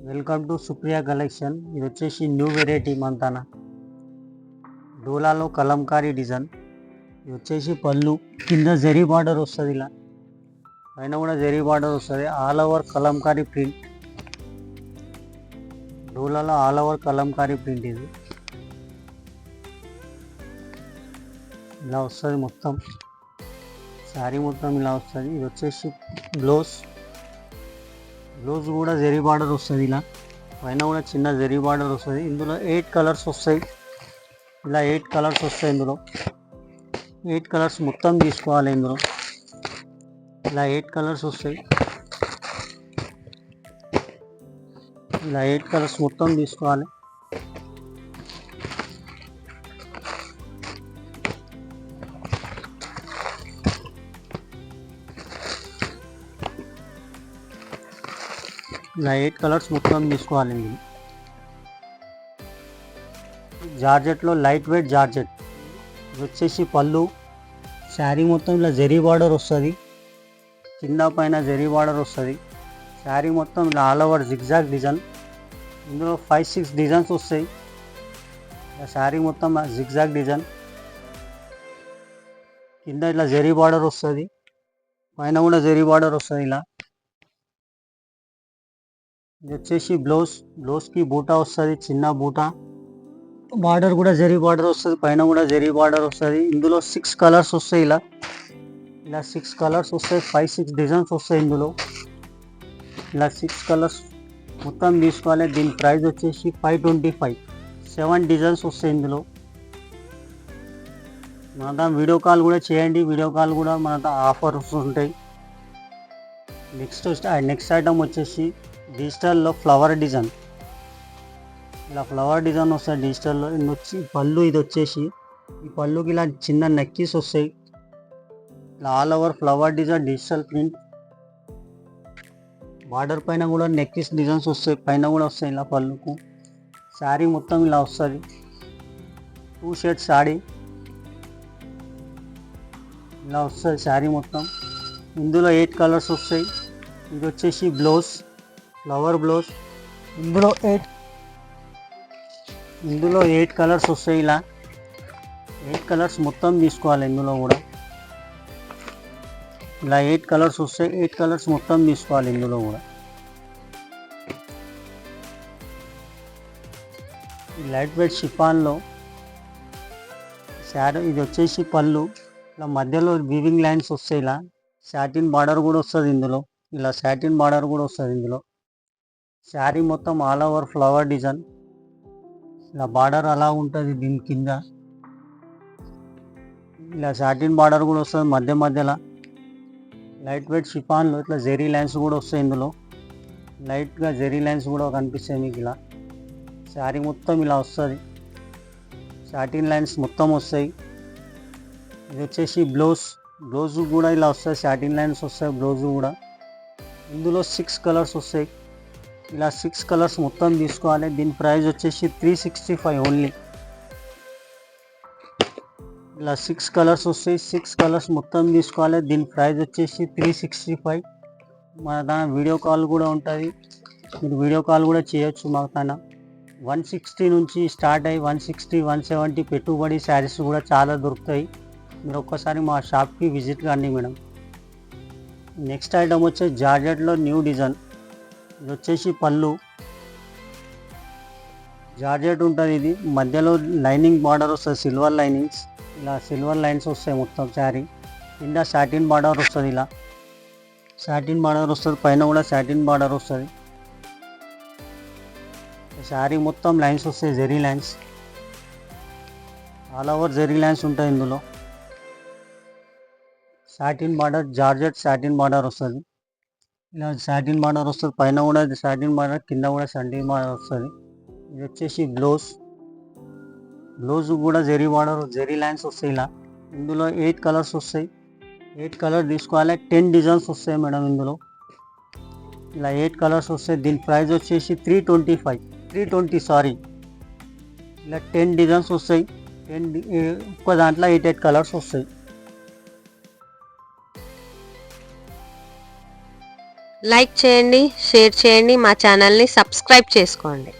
Welcome to Supriya collection. ఇది వచ్చేసి new variety మంతాన డోలాలో Kalamkari design. ఇది వచ్చేసి పళ్ళు కింద జరీ బార్డర్ వస్తుంది, ఇలా పైన కూడా జరీ బార్డర్ వస్తుంది. ఆల్ ఓవర్ కలంకారీ ప్రింట్, డోలాలో ఆల్ ఓవర్ కలంకారీ ప్రింట్. ఇది ఇలా వస్తుంది మొత్తం, శారీ మొత్తం ఇలా వస్తుంది. ఇది వచ్చేసి బ్లౌజ్ కూడా జరీ బార్డర్ వస్తుంది, ఇలా పైన కూడా చిన్న జరీ బార్డర్ వస్తుంది. ఇందులో 8 కలర్స్ వస్తాయి, ఇలా 8 కలర్స్ వస్తాయి. ఇందులో 8 కలర్స్ మొత్తం తీసుకోవాలి. ఇందులో ఇలా 8 కలర్స్ వస్తాయి, ఇలా 8 కలర్స్ మొత్తం తీసుకోవాలి. ఇలా 8 కలర్స్ మొత్తం తీసుకోవాలి. జార్జెట్లో లైట్ వెయిట్ జార్జెట్. ఇది వచ్చేసి పళ్ళు, శారీ మొత్తం ఇలా జరీ బార్డర్ వస్తుంది, కింద పైన జరీ బార్డర్ వస్తుంది. శారీ మొత్తం ఇలా ఆల్ ఓవర్ జిగ్జాగ్ డిజైన్. ఇందులో 5-6 డిజైన్స్ వస్తాయి. ఇలా శారీ మొత్తం జిగ్జాగ్ డిజైన్, కింద ఇట్లా జరీ బార్డర్ వస్తుంది, పైన కూడా జరీ బార్డర్ వస్తుంది. ఇలా ఇది వచ్చేసి బ్లౌజ్కి బూటా వస్తుంది, చిన్న బూటా. బార్డర్ కూడా జరీ బార్డర్ వస్తుంది, పైన కూడా జరీ బార్డర్ వస్తుంది. ఇందులో 6 కలర్స్ వస్తాయి, ఇలా 6 కలర్స్ వస్తాయి. 5-6 డిజైన్స్ వస్తాయి ఇందులో. ఇలా 6 కలర్స్ మొత్తం తీసుకోవాలి. దీని ప్రైస్ వచ్చేసి 525. 7 డిజైన్స్ వస్తాయి ఇందులో. మన వీడియో కాల్ కూడా చేయండి, వీడియో కాల్ కూడా మన ఆఫర్స్ ఉంటాయి. నెక్స్ట్ ఐటమ్ వచ్చేసి డిజిటల్లో ఫ్లవర్ డిజైన్. ఇలా ఫ్లవర్ డిజైన్ వస్తాయి డిజిటల్లో. ఇది వచ్చి పళ్ళు, ఇది వచ్చేసి ఈ పళ్ళుకి ఇలా చిన్న నెక్కీస్ వస్తాయి. ఇలా all over flower design, digital print. Border పైన కూడా నెక్కీస్ డిజైన్స్ వస్తాయి, పైన కూడా వస్తాయి ఇలా పళ్ళుకు. శారీ మొత్తం ఇలా వస్తుంది, 2 షేడ్స్ శారీ ఇలా వస్తుంది. శారీ మొత్తం ఇందులో 8 కలర్స్ వస్తాయి. ఇది వచ్చేసి ఫ్లవర్ బ్లౌజ్. ఇందులో 8 కలర్స్ వస్తాయి. ఇలా 8 కలర్స్ మొత్తం తీసుకోవాలి. ఇందులో కూడా ఇలా 8 కలర్స్ వస్తాయి, 8 కలర్స్ మొత్తం తీసుకోవాలి. ఇందులో కూడా లైట్ వెయిట్ షిఫాన్లో శారీ. ఇది వచ్చేసి పళ్ళు, ఇలా మధ్యలో వీవింగ్ లైన్స్ వస్తాయి. ఇలా సాటిన్ బార్డర్ కూడా వస్తుంది ఇందులో, ఇలా సాటిన్ బార్డర్ కూడా వస్తుంది ఇందులో. శారీ మొత్తం ఆల్ ఓవర్ ఫ్లవర్ డిజైన్. ఇలా బార్డర్ అలా ఉంటుంది దీని కింద. ఇలా సాటిన్ బార్డర్ కూడా వస్తుంది మధ్యలో. లైట్ వెయిట్ షిఫాన్లో ఇట్లా జెరీ లైన్స్ కూడా వస్తాయి ఇందులో, లైట్గా జెరీ లైన్స్ కూడా కనిపిస్తాయి మీకు. ఇలా శారీ మొత్తం ఇలా వస్తుంది, సాటిన్ లైన్స్ మొత్తం వస్తాయి. ఇది వచ్చేసి బ్లౌజ్ కూడా ఇలా వస్తుంది, సాటిన్ లైన్స్ వస్తాయి బ్లౌజ్ కూడా. ఇందులో 6 కలర్స్ వస్తాయి. ఇలా 6 కలర్స్ మొత్తం తీసుకోవాలి. దీని ప్రైస్ వచ్చేసి 365 ఓన్లీ. ఇలా 6 కలర్స్ వస్తాయి, 6 కలర్స్ మొత్తం తీసుకోవాలి. దీని ప్రైస్ వచ్చేసి 365. మన దాని వీడియో కాల్ కూడా ఉంటుంది, మీరు వీడియో కాల్ కూడా చేయొచ్చు. మాకు తన 160 నుంచి స్టార్ట్ అయ్యి 160, 170 పెట్టుబడి శారీస్ కూడా చాలా దొరుకుతాయి. మీరు ఒక్కసారి మా షాప్కి విజిట్ కండి మేడం. నెక్స్ట్ ఐటమ్ వచ్చేసి జార్జెట్లో న్యూ డిజైన్. ఇది వచ్చేసి పళ్ళు, జార్జెట్ ఉంటుంది. ఇది మధ్యలో లైనింగ్ బార్డర్ వస్తుంది, సిల్వర్ లైనింగ్స్. ఇలా సిల్వర్ లైన్స్ వస్తాయి మొత్తం శారీ. కింద సాటిన్ బార్డర్ వస్తుంది, ఇలా సాటిన్ బార్డర్ వస్తుంది, పైన కూడా సాటిన్ బార్డర్ వస్తుంది. శారీ మొత్తం లైన్స్ వస్తాయి, zari lines, all over zari lines ఉంటాయి ఇందులో. Satin border, georgette satin border వస్తుంది. ఇలా సాటిన్ బార్డర్ వస్తుంది, పైన కూడా సాటిన్ బార్డర్, కింద కూడా సాటిన్ బార్డర్ వస్తుంది. ఇది వచ్చేసి బ్లౌజ్ కూడా జెరీ బార్డర్, జెరీ లైన్స్ వస్తాయి. ఇలా ఇందులో 8 కలర్స్ వస్తాయి, 8 కలర్ తీసుకోవాలి. 10 డిజైన్స్ వస్తాయి మేడం ఇందులో. ఇలా 8 కలర్స్ వస్తాయి. దీని ప్రైస్ వచ్చేసి 320 సారీ. ఇలా 10 డిజైన్స్ వస్తాయి, ఒక్క దాంట్లో 8 కలర్స్ వస్తాయి. లైక్ చేయండి, షేర్ చేయండి, మా ఛానల్ని సబ్స్క్రైబ్ చేసుకోండి.